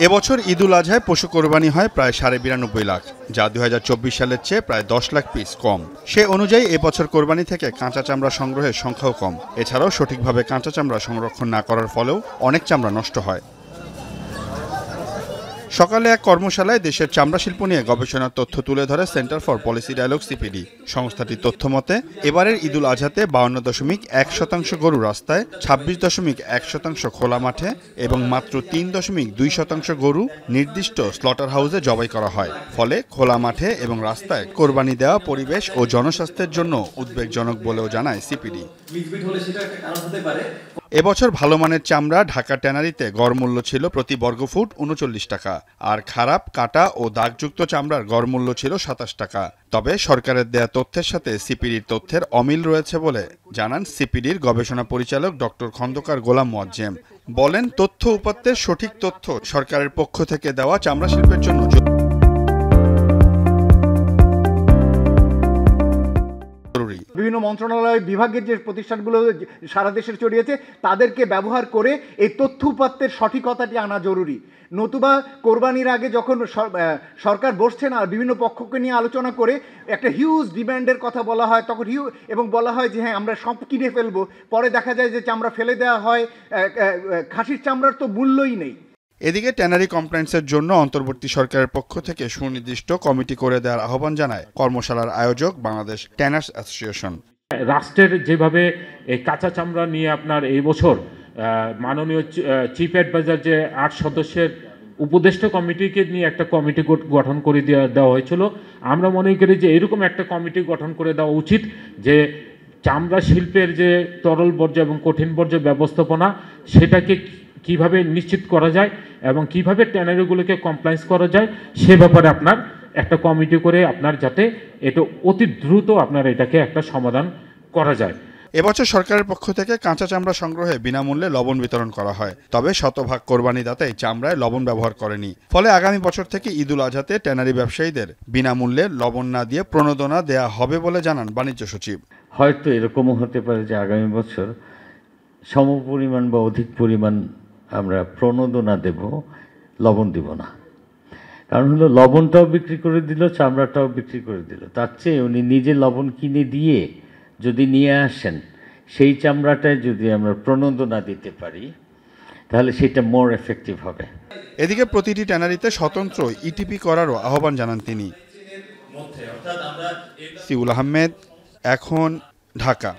এবছর ঈদুল আজহায় পশু কোরবানি হয় প্রায় ৯.৫ লাখ, যা ২০২৪ সালের চেয়ে প্রায় ১০ লাখ পিস কম। সে অনুযায়ী এবছর কোরবানি থেকে কাঁচা চামড়া সংগ্রহের সংখ্যাও কম। এছাড়াও সঠিকভাবে কাঁচা চামড়া সংরক্ষণ না করার ফলেও অনেক চামড়া নষ্ট হয়। সকালে এক কর্মশালায় দেশের চামড়া শিল্প নিয়ে গবেষণার তথ্য তুলে ধরে Centre for Policy Dialogue CPD. সংস্থাটির তথ্য মতে এবারের ঈদুল আজহাতে ৫২.১% গরু রাস্তায়, ২৬.১% খোলা মাঠে এবং মাত্র ৩.২% গরু নির্দিষ্ট স্লটার হাউসে জবাই করা হয়। ফলে খোলা মাঠে এবং রাস্তায় কোরবানি দেওয়া পরিবেশ ও জনস্বাস্থ্যের জন্য উদ্বেগজনক বলেও জানায় সিপিডি। এবছর ভালো মানের চামড়া ঢাকা ট্যানারিতে গড় মূল্য ছিল প্রতি বর্গফুট ৩৯ টাকা, আর খারাপ কাটা ও দাগযুক্ত চামড়ার গড় মূল্য ছিল ২৭ টাকা। তবে সরকারের দেয়া তথ্যের সাথে সিপিডির তথ্যের অমিল রয়েছে বলে জানান সিপিডির গবেষণা পরিচালক ডক্টর খন্দকার গোলাম মোয়াজ্জেম। বলেন, তথ্য উপাত্তের সঠিক তথ্য সরকারের পক্ষ থেকে দেওয়া চামড়া শিল্পের জন্য বিভিন্ন মন্ত্রণালয় বিভাগের যে প্রতিষ্ঠানগুলো সারা দেশে ছড়িয়েছে তাদেরকে ব্যবহার করে এই তথ্য উপাত্তের সঠিকতাটি আনা জরুরি। নতুবা কোরবানির আগে যখন সরকার বসছেন আর বিভিন্ন পক্ষকে নিয়ে আলোচনা করে একটা হিউজ ডিমান্ডের কথা বলা হয়, তখন এবং বলা হয় যে হ্যাঁ আমরা সব কিনে ফেলবো, পরে দেখা যায় যে চামড়া ফেলে দেওয়া হয়। খাসির চামড়ার তো মূল্যই নেই। এদিকে ট্যানারি কমপ্লায়েন্সের জন্য অন্তর্বর্তী সরকারের পক্ষ থেকে সুনির্দিষ্ট কমিটি করে দেওয়ার আহ্বান জানায় কর্মশালার আয়োজক বাংলাদেশ ট্যানার্স অ্যাসোসিয়েশন। রাষ্ট্রের যেভাবে এই কাঁচা চামড়া নিয়ে আপনার এই বছর মাননীয় চিফ অ্যাডভাইজার যে ৮ সদস্যের উপদেষ্টা কমিটিকে নিয়ে একটা কমিটি গঠন করে দেওয়া হয়েছিল, আমরা মনে করি যে এরকম একটা কমিটি গঠন করে দেওয়া উচিত যে চামড়া শিল্পের যে তরল বর্জ্য এবং কঠিন বর্জ্য ব্যবস্থাপনা সেটাকে কিভাবে নিশ্চিত করা যায় এবং কিভাবে ট্যানারিগুলোকে কমপ্লায়েন্স করা যায় সে ব্যাপারে আপনার একটা কমিটি করে আপনার যাতে এটা অতি দ্রুত আপনার এটাকে একটা সমাধান করা যায়। এবছর সরকারের পক্ষ থেকে কাঁচা চামড়া সংগ্রহে বিনামূল্যে লবণ বিতরণ করা হয়, তবে শতভাগ কোরবানি দাতাই চামড়ায় লবণ ব্যবহার করেনি। ফলে আগামী বছর থেকে ঈদুল আজহাতে ট্যানারি ব্যবসায়ীদের বিনামূল্যে লবণ না দিয়ে প্রণোদনা দেয়া হবে বলে জানান বাণিজ্য সচিব। হয়তো এরকমও হতে পারে যে আগামী বছর সমপরিমাণ বা অধিক পরিমাণ আমরা প্রণোদনা দেব, লবণ দিব না। কারণ হলো লবণটাও বিক্রি করে দিল, চামড়াটাও বিক্রি করে দিল। তার চেয়ে উনি নিজে লবণ কিনে দিয়ে যদি নিয়ে আসেন, সেই চামড়াটায় যদি আমরা প্রণোদনা দিতে পারি তাহলে সেটা মোর এফেক্টিভ হবে। এদিকে প্রতিটি ট্যানারিতে স্বতন্ত্র ইটিপি করারও আহ্বান জানান তিনি। সিউল আহমেদ, এখন, ঢাকা।